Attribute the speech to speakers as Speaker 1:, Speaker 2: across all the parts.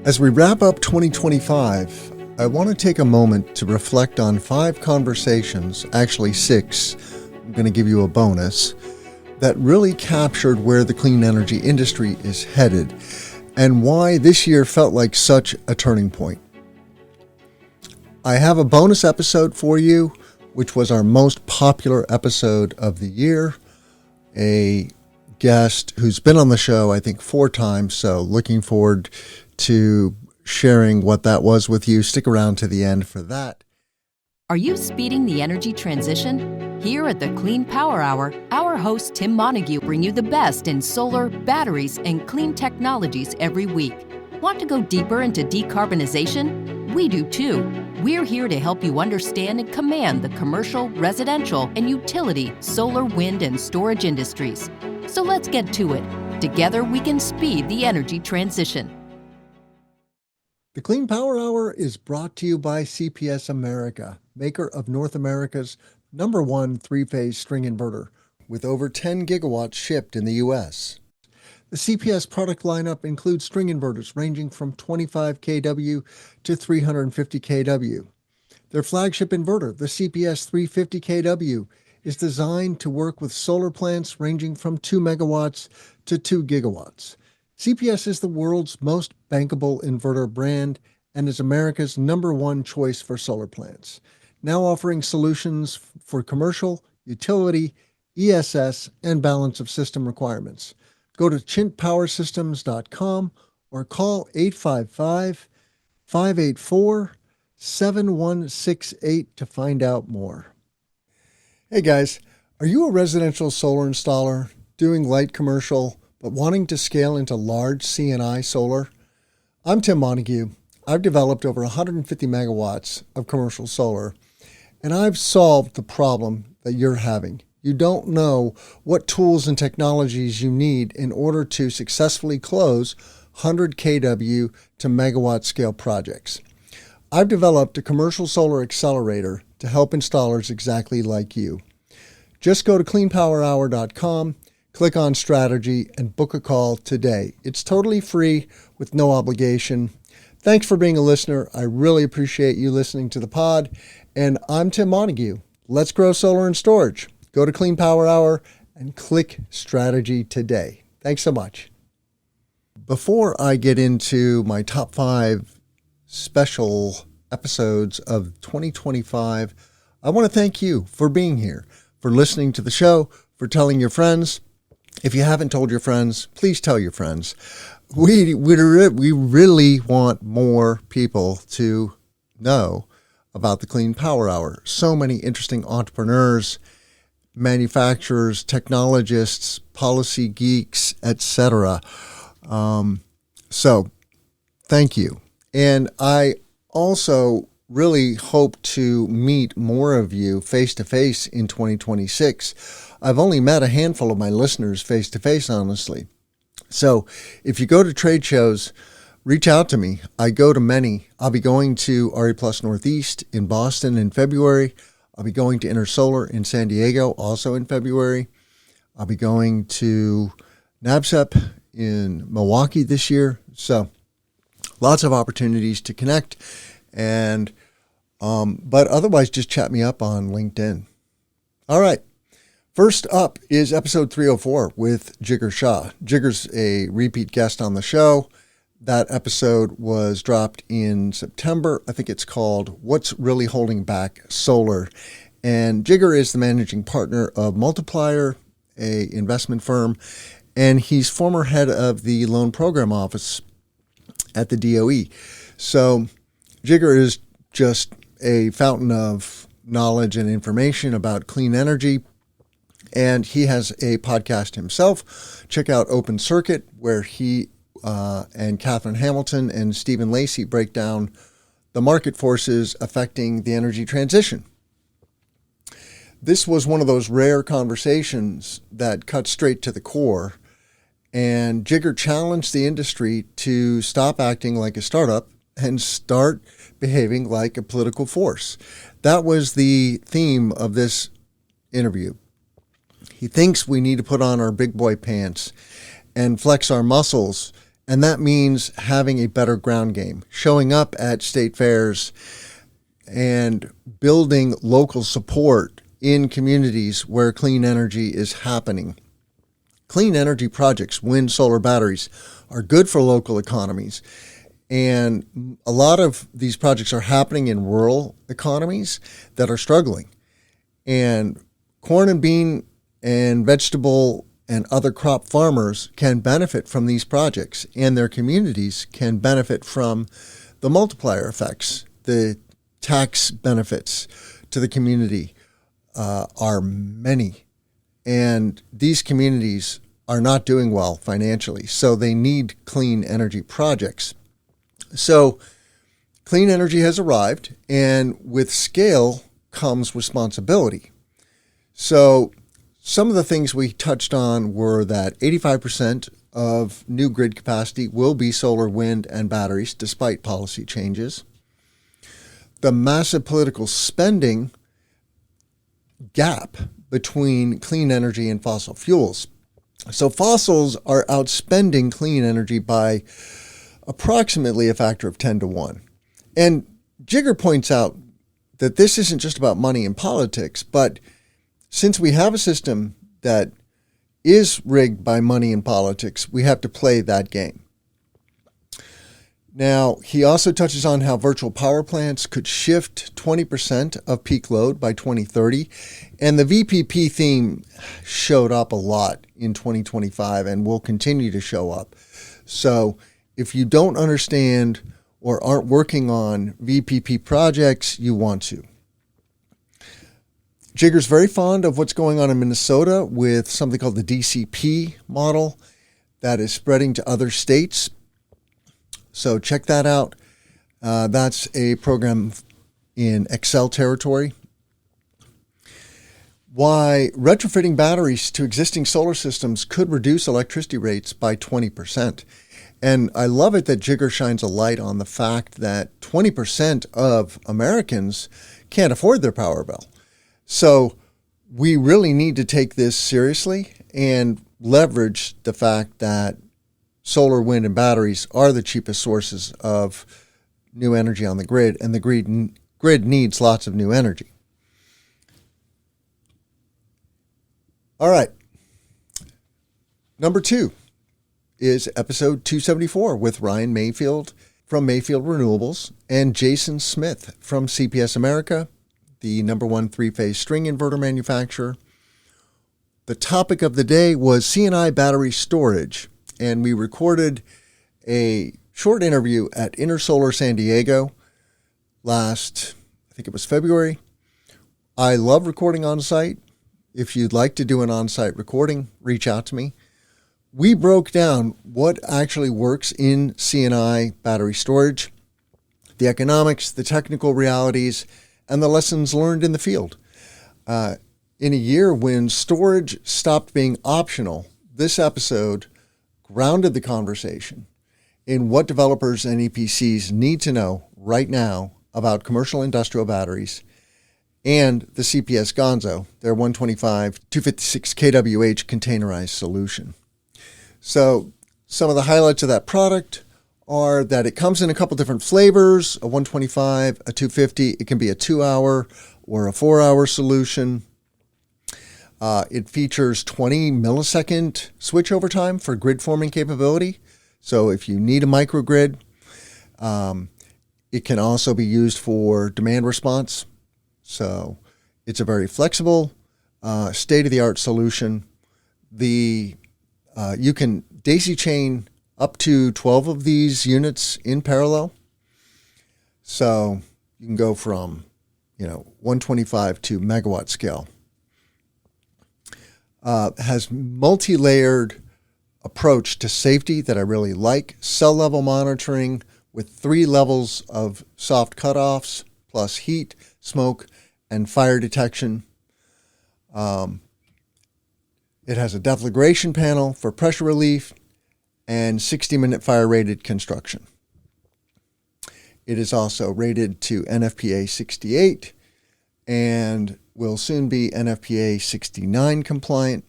Speaker 1: As we wrap up 2025, I want to take a moment to reflect on 5 conversations, actually 6, I'm going to give you a bonus, that really captured where the clean energy industry is headed and why this year felt like such a turning point. I have a bonus episode for you, which was our most popular episode of the year. A guest who's been on the show, I think 4 times, so looking forward to sharing what that was with you. Stick around to the end for that.
Speaker 2: Are you speeding the energy transition? Here at the Clean Power Hour, our host Tim Montague bring you the best in solar, batteries, and clean technologies every week. Want to go deeper into decarbonization? We do too. We're here to help you understand and command the commercial, residential, and utility solar, wind, and storage industries. So let's get to it. Together we can speed the energy transition.
Speaker 1: The Clean Power Hour is brought to you by CPS America, maker of North America's #1 3-phase string inverter, with over 10 gigawatts shipped in the U.S. The CPS product lineup includes string inverters ranging from 25 kW to 350 kW. Their flagship inverter, the CPS 350 kW, is designed to work with solar plants ranging from 2 megawatts to 2 gigawatts. CPS is the world's most bankable inverter brand and is America's #1 choice for solar plants, now offering solutions for commercial, utility, ESS, and balance of system requirements. Go to chintpowersystems.com or call 855-584-7168 to find out more. Hey guys, are you a residential solar installer doing light commercial but wanting to scale into large C&I solar? I'm Tim Montague. I've developed over 150 megawatts of commercial solar, and I've solved the problem that you're having. You don't know what tools and technologies you need in order to successfully close 100 kW to megawatt scale projects. I've developed a commercial solar accelerator to help installers exactly like you. Just go to cleanpowerhour.com, click on strategy, and book a call today. It's totally free with no obligation. Thanks for being a listener. I really appreciate you listening to the pod. And I'm Tim Montague. Let's grow solar and storage. Go to Clean Power Hour and click strategy today. Thanks so much. Before I get into my top 5 special episodes of 2025, I want to thank you for being here, for listening to the show, for telling your friends. If you haven't told your friends, please tell your friends. We really want more people to know about the Clean Power Hour. So many interesting entrepreneurs, manufacturers, technologists, policy geeks, etc. So thank you. And I also really hope to meet more of you face-to-face in 2026. I've only met a handful of my listeners face-to-face, honestly. So if you go to trade shows, reach out to me. I go to many. I'll be going to RE Plus Northeast in Boston in February. I'll be going to Intersolar in San Diego also in February. I'll be going to NABCEP in Milwaukee this year. So lots of opportunities to connect. And but otherwise, just chat me up on LinkedIn. All right. First up is episode 304 with Jigar Shah. Jigar's a repeat guest on the show. That episode was dropped in September. I think it's called What's Really Holding Back Solar. And Jigar is the managing partner of Multiplier, a investment firm, and he's former head of the loan program office at the DOE. So Jigar is just a fountain of knowledge and information about clean energy. And he has a podcast himself. Check out Open Circuit, where he and Catherine Hamilton and Stephen Lacey break down the market forces affecting the energy transition. This was one of those rare conversations that cut straight to the core. And Jigar challenged the industry to stop acting like a startup and start behaving like a political force. That was the theme of this interview. He thinks we need to put on our big boy pants and flex our muscles And that means having a better ground game, showing up at state fairs and building local support in communities where clean energy is happening. Clean energy projects, wind, solar, batteries, are good for local economies. And a lot of these projects are happening in rural economies that are struggling. And corn and bean and vegetable and other crop farmers can benefit from these projects, and their communities can benefit from the multiplier effects. The tax benefits to the community are many, and these communities are not doing well financially, so they need clean energy projects. So clean energy has arrived, and with scale comes responsibility. So some of the things we touched on were that 85% of new grid capacity will be solar, wind, and batteries, despite policy changes. The massive political spending gap between clean energy and fossil fuels. So fossils are outspending clean energy by approximately a factor of 10 to 1. And Jigar points out that this isn't just about money and politics, but since we have a system that is rigged by money and politics, we have to play that game. Now, he also touches on how virtual power plants could shift 20% of peak load by 2030. And the VPP theme showed up a lot in 2025 and will continue to show up. So if you don't understand or aren't working on VPP projects, you want to. Jigar's very fond of what's going on in Minnesota with something called the DCP model that is spreading to other states. So check that out. That's a program in Excel territory. Why retrofitting batteries to existing solar systems could reduce electricity rates by 20%. And I love it that Jigar shines a light on the fact that 20% of Americans can't afford their power bill. So we really need to take this seriously and leverage the fact that solar, wind, and batteries are the cheapest sources of new energy on the grid, and the grid needs lots of new energy. All right. Number 2 is episode 274 with Ryan Mayfield from Mayfield Renewables and Jayson Smith from CPS America, the #1 three-phase string inverter manufacturer. The topic of the day was C&I battery storage, and we recorded a short interview at Intersolar San Diego last, I think it was February. I love recording on site. If you'd like to do an on-site recording, reach out to me. We broke down what actually works in C&I battery storage, the economics, the technical realities, and the lessons learned in the field. In a year when storage stopped being optional, this episode grounded the conversation in what developers and EPCs need to know right now about commercial industrial batteries and the CPS Gonzo, their 125 256 kWh containerized solution. So some of the highlights of that product are that it comes in a couple different flavors, a 125, a 250. It can be a 2-hour or a 4-hour solution. It features 20 millisecond switchover time for grid forming capability. So if you need a microgrid, it can also be used for demand response. So it's a very flexible, state-of-the-art solution. You can daisy chain up to 12 of these units in parallel. So you can go from, 125 to megawatt-scale. Has multi-layered approach to safety that I really like. Cell level monitoring with 3 levels of soft cutoffs, plus heat, smoke, and fire detection. It has a deflagration panel for pressure relief and 60-minute fire rated construction. It is also rated to NFPA 68 and will soon be NFPA 69 compliant.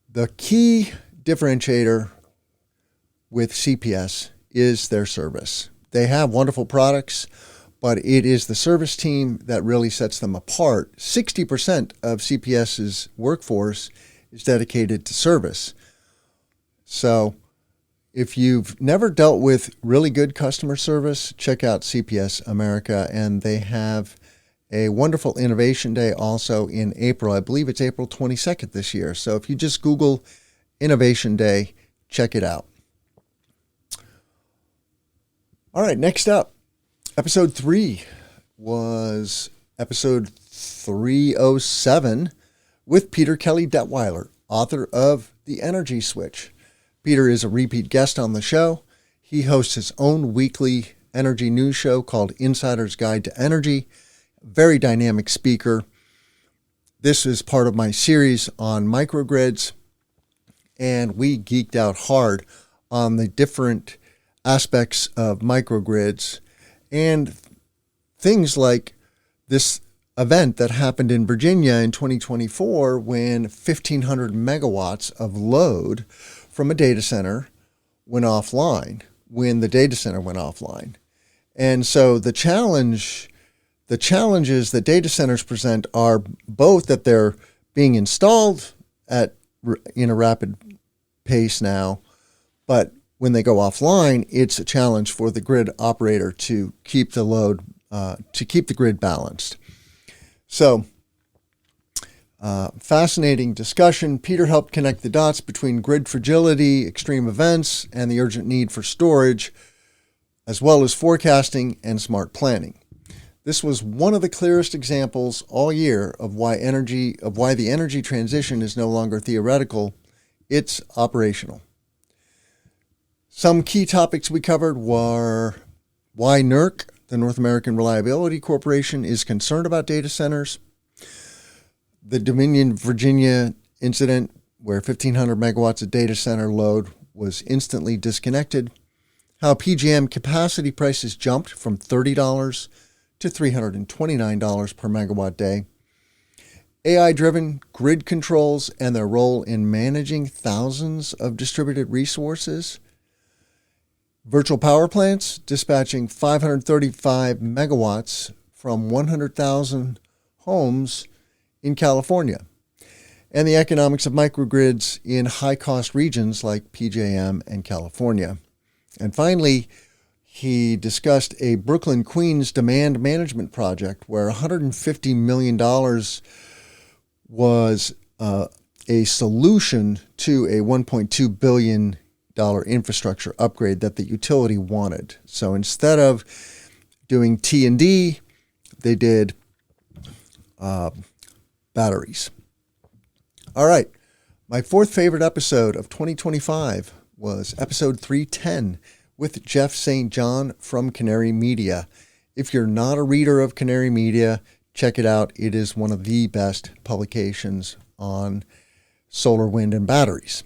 Speaker 1: The key differentiator with CPS is their service. They have wonderful products, but it is the service team that really sets them apart. 60% of CPS's workforce is dedicated to service. So if you've never dealt with really good customer service, check out CPS America, and they have a wonderful Innovation Day also in April. I believe it's April 22nd this year. So if you just Google Innovation Day, check it out. All right, next up, episode 3 was episode 307 with Peter Kelly Detweiler, author of The Energy Switch. Peter is a repeat guest on the show. He hosts his own weekly energy news show called Insider's Guide to Energy. Very dynamic speaker. This is part of my series on microgrids, and we geeked out hard on the different aspects of microgrids and things like this event that happened in Virginia in 2024 when 1,500 megawatts of load from a data center went offline, when the data center went offline. And so the challenges that data centers present are both that they're being installed in a rapid pace now, but when they go offline, it's a challenge for the grid operator to keep the load, to keep the grid balanced. So, fascinating discussion. Peter helped connect the dots between grid fragility, extreme events, and the urgent need for storage, as well as forecasting and smart planning. This was one of the clearest examples all year of why the energy transition is no longer theoretical, it's operational. Some key topics we covered were why NERC, the North American Reliability Corporation, is concerned about data centers, the Dominion, Virginia incident where 1,500 megawatts of data center load was instantly disconnected, how PJM capacity prices jumped from $30 to $329 per megawatt day, AI-driven grid controls and their role in managing thousands of distributed resources, virtual power plants dispatching 535 megawatts from 100,000 homes in California, and the economics of microgrids in high-cost regions like PJM and California. And finally, he discussed a Brooklyn, Queens demand management project where $150 million was a solution to a $1.2 billion infrastructure upgrade that the utility wanted. So instead of doing T&D, they did batteries. All right. My fourth favorite episode of 2025 was episode 310 with Jeff St. John from Canary Media. If you're not a reader of Canary Media, check it out. It is one of the best publications on solar, wind, and batteries.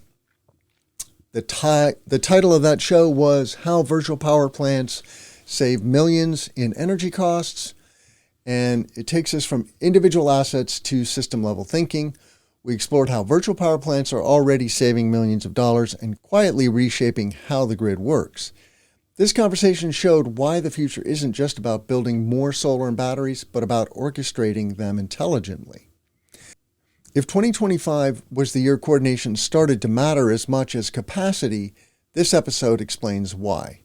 Speaker 1: The title of that show was How Virtual Power Plants Save Millions in Energy Costs, and it takes us from individual assets to system-level thinking. We explored how virtual power plants are already saving millions of dollars and quietly reshaping how the grid works. This conversation showed why the future isn't just about building more solar and batteries, but about orchestrating them intelligently. If 2025 was the year coordination started to matter as much as capacity, this episode explains why.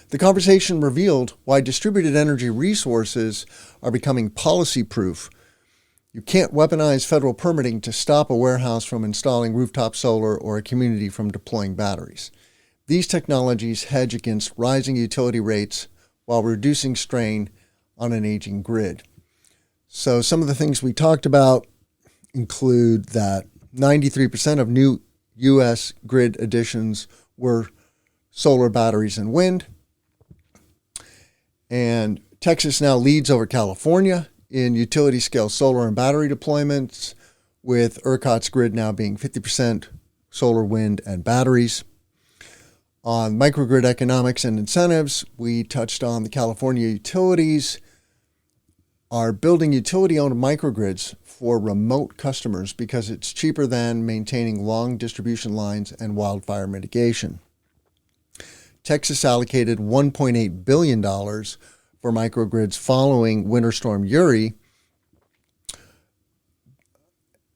Speaker 1: The conversation revealed why distributed energy resources are becoming policy-proof. You can't weaponize federal permitting to stop a warehouse from installing rooftop solar or a community from deploying batteries. These technologies hedge against rising utility rates while reducing strain on an aging grid. So some of the things we talked about include that 93% of new U.S. grid additions were solar, batteries, and wind. And Texas now leads over California in utility-scale solar and battery deployments, with ERCOT's grid now being 50% solar, wind, and batteries. On microgrid economics and incentives, we touched on the California utilities are building utility-owned microgrids for remote customers because it's cheaper than maintaining long distribution lines and wildfire mitigation. Texas allocated $1.8 billion for microgrids following Winter Storm Uri,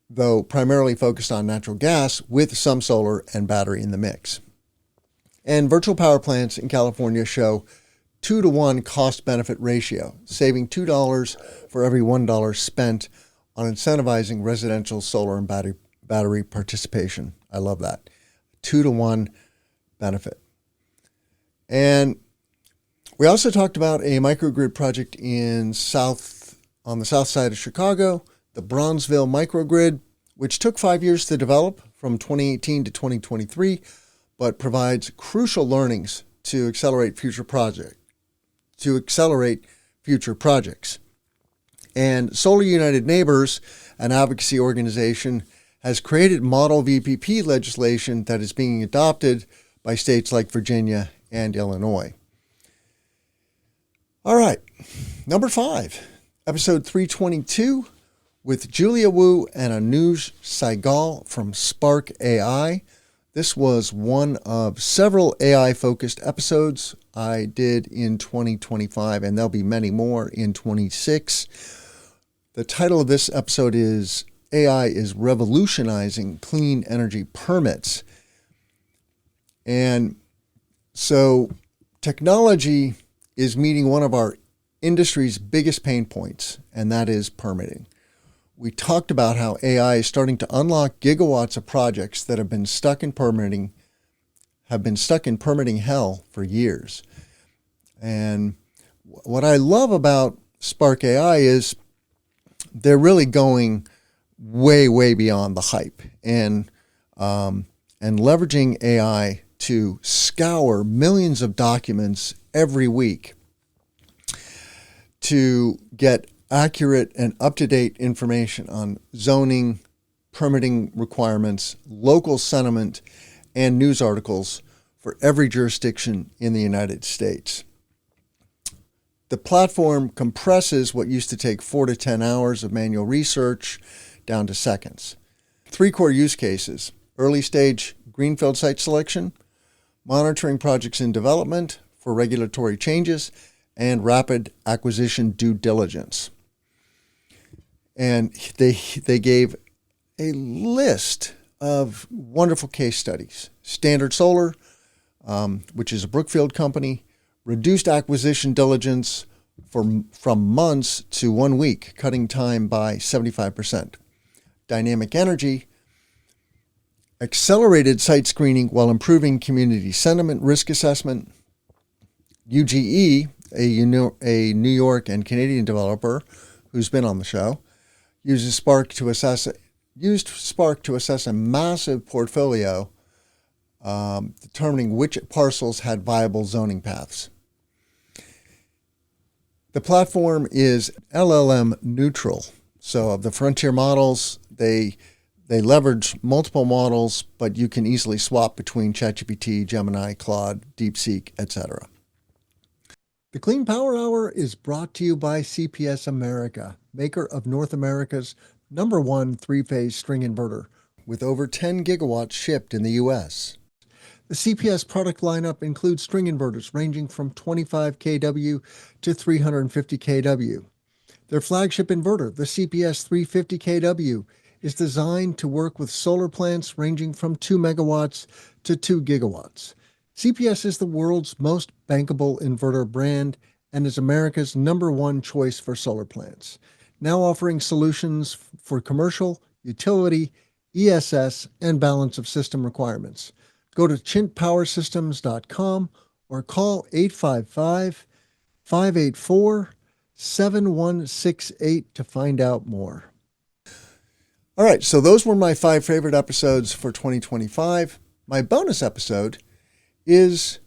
Speaker 1: though primarily focused on natural gas with some solar and battery in the mix. And virtual power plants in California show 2-to-1 cost-benefit ratio, saving $2 for every $1 spent on incentivizing residential solar and battery participation. I love that. 2-to-1 benefit. And we also talked about a microgrid project on the south side of Chicago, the Bronzeville microgrid, which took 5 years to develop from 2018 to 2023, but provides crucial learnings to accelerate future projects. And Solar United Neighbors, an advocacy organization, has created model VPP legislation that is being adopted by states like Virginia and Illinois. All right, number 5, episode 322 with Julia Wu and Anuj Saigal from Spark AI. This was one of several AI-focused episodes I did in 2025, and there'll be many more in 26. The title of this episode is AI is Revolutionizing Clean Energy Permits. And so technology is meeting one of our industry's biggest pain points, and that is permitting. We talked about how AI is starting to unlock gigawatts of projects that have been stuck in permitting hell for years. And what I love about Spark AI is they're really going way, way beyond the hype and leveraging AI to scour millions of documents every week to get accurate and up-to-date information on zoning, permitting requirements, local sentiment, and news articles for every jurisdiction in the United States. The platform compresses what used to take 4 to 10 hours of manual research down to seconds. 3 core use cases: early stage greenfield site selection, monitoring projects in development for regulatory changes, and rapid acquisition due diligence. And they gave a list of wonderful case studies. Standard Solar, which is a Brookfield company, reduced acquisition diligence from months to 1 week, cutting time by 75%. Dynamic Energy accelerated site screening while improving community sentiment risk assessment. UGE, a New York and Canadian developer who's been on the show, used Spark to assess a massive portfolio, determining which parcels had viable zoning paths. The platform is LLM neutral. So of the frontier models, they leverage multiple models, but you can easily swap between ChatGPT, Gemini, Claude, DeepSeek, etc. The Clean Power Hour is brought to you by CPS America, maker of North America's #1 3-phase string inverter, with over 10 gigawatts shipped in the U.S. The CPS product lineup includes string inverters ranging from 25 kW to 350 kW. Their flagship inverter, the CPS 350 kW, is designed to work with solar plants ranging from 2 megawatts to 2 gigawatts. CPS is the world's most bankable inverter brand and is America's #1 choice for solar plants, now offering solutions for commercial, utility, ESS, and balance of system requirements. Go to chintpowersystems.com or call 855-584-7168 to find out more. All right, so those were my 5 favorite episodes for 2025. My bonus episode is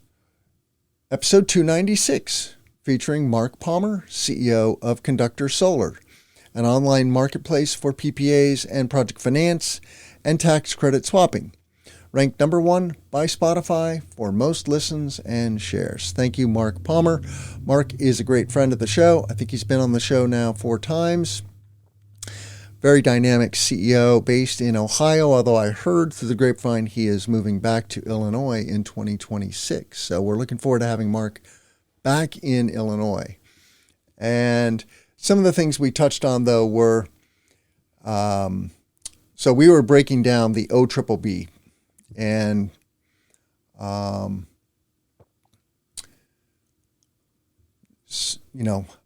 Speaker 1: episode 296, featuring Mark Palmer, CEO of Conductor Solar, an online marketplace for PPAs and project finance and tax credit swapping. Ranked #1 by Spotify for most listens and shares. Thank you, Mark Palmer. Mark is a great friend of the show. I think he's been on the show now 4 times. very dynamic CEO based in Ohio, although I heard through the grapevine he is moving back to Illinois in 2026. So we're looking forward to having Mark back in Illinois. And some of the things we touched on, though, were, so we were breaking down the OBBB and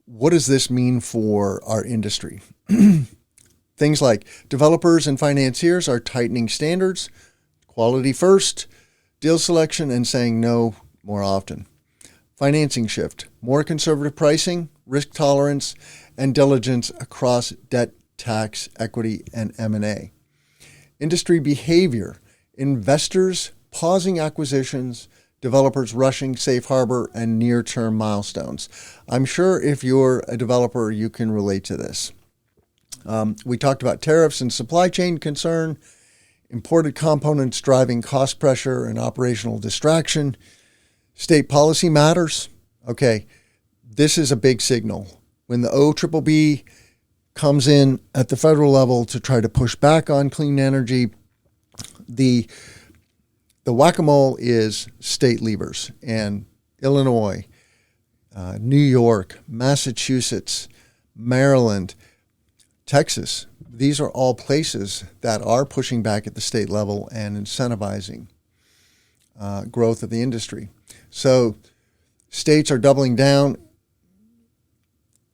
Speaker 1: what does this mean for our industry? Things like developers and financiers are tightening standards, quality first, deal selection, and saying no more often. Financing shift, more conservative pricing, risk tolerance, and diligence across debt, tax, equity, and M&A. Industry behavior, investors pausing acquisitions, developers rushing safe harbor, and near-term milestones. I'm sure if you're a developer, you can relate to this. We talked about tariffs and supply chain concern, imported components driving cost pressure and operational distraction. State policy matters. Okay, this is a big signal. When the OBBB comes in at the federal level to try to push back on clean energy, the whack-a-mole is state levers, and Illinois, New York, Massachusetts, Maryland, Texas, these are all places that are pushing back at the state level and incentivizing growth of the industry. So states are doubling down,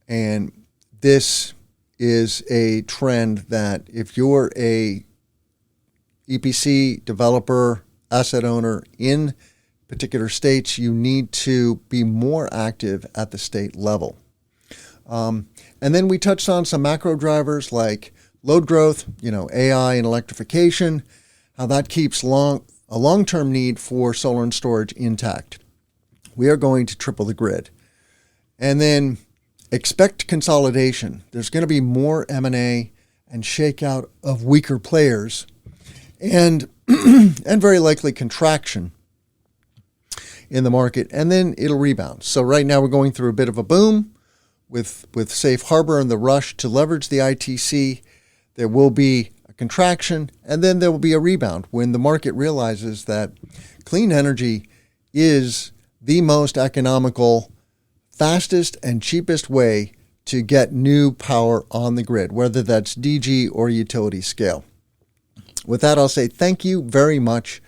Speaker 1: and this is a trend that if you're a EPC developer, asset owner in particular states, you need to be more active at the state level. And then we touched on some macro drivers like load growth, AI and electrification, how that keeps a long-term need for solar and storage intact. We are going to triple the grid. And then expect consolidation. There's going to be more M&A and shakeout of weaker players and very likely contraction in the market, and then it'll rebound. So right now we're going through a bit of a boom with safe harbor and the rush to leverage the ITC. There will be a contraction, and then there will be a rebound when the market realizes that clean energy is the most economical, fastest, and cheapest way to get new power on the grid, whether that's DG or utility scale. With that, I'll say thank you very much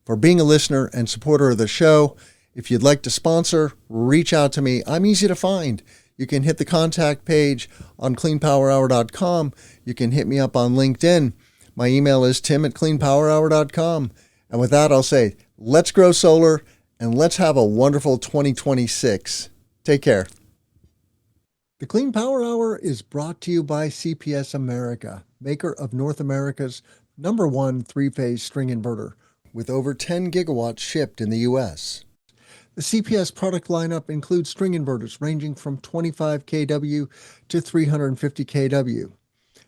Speaker 1: for being a listener and supporter of the show. If you'd like to sponsor, reach out to me. I'm easy to find. You can hit the contact page on cleanpowerhour.com. You can hit me up on LinkedIn. My email is tim@cleanpowerhour.com. And with that, I'll say, let's grow solar and let's have a wonderful 2026. Take care. The Clean Power Hour is brought to you by CPS America, maker of North America's #1 three-phase string inverter, with over 10 gigawatts shipped in the U.S. The CPS product lineup includes string inverters ranging from 25 kW to 350 kW.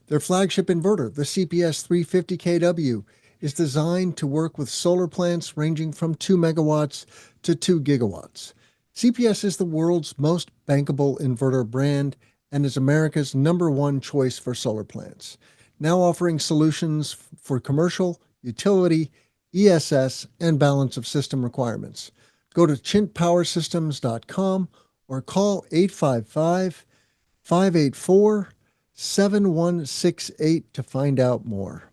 Speaker 1: Their flagship inverter, the CPS 350 kW, is designed to work with solar plants ranging from 2 megawatts to 2 gigawatts. CPS is the world's most bankable inverter brand and is America's #1 choice for solar plants, now offering solutions for commercial, utility, ESS, and balance of system requirements. Go to chintpowersystems.com or call 855-584-7168 to find out more.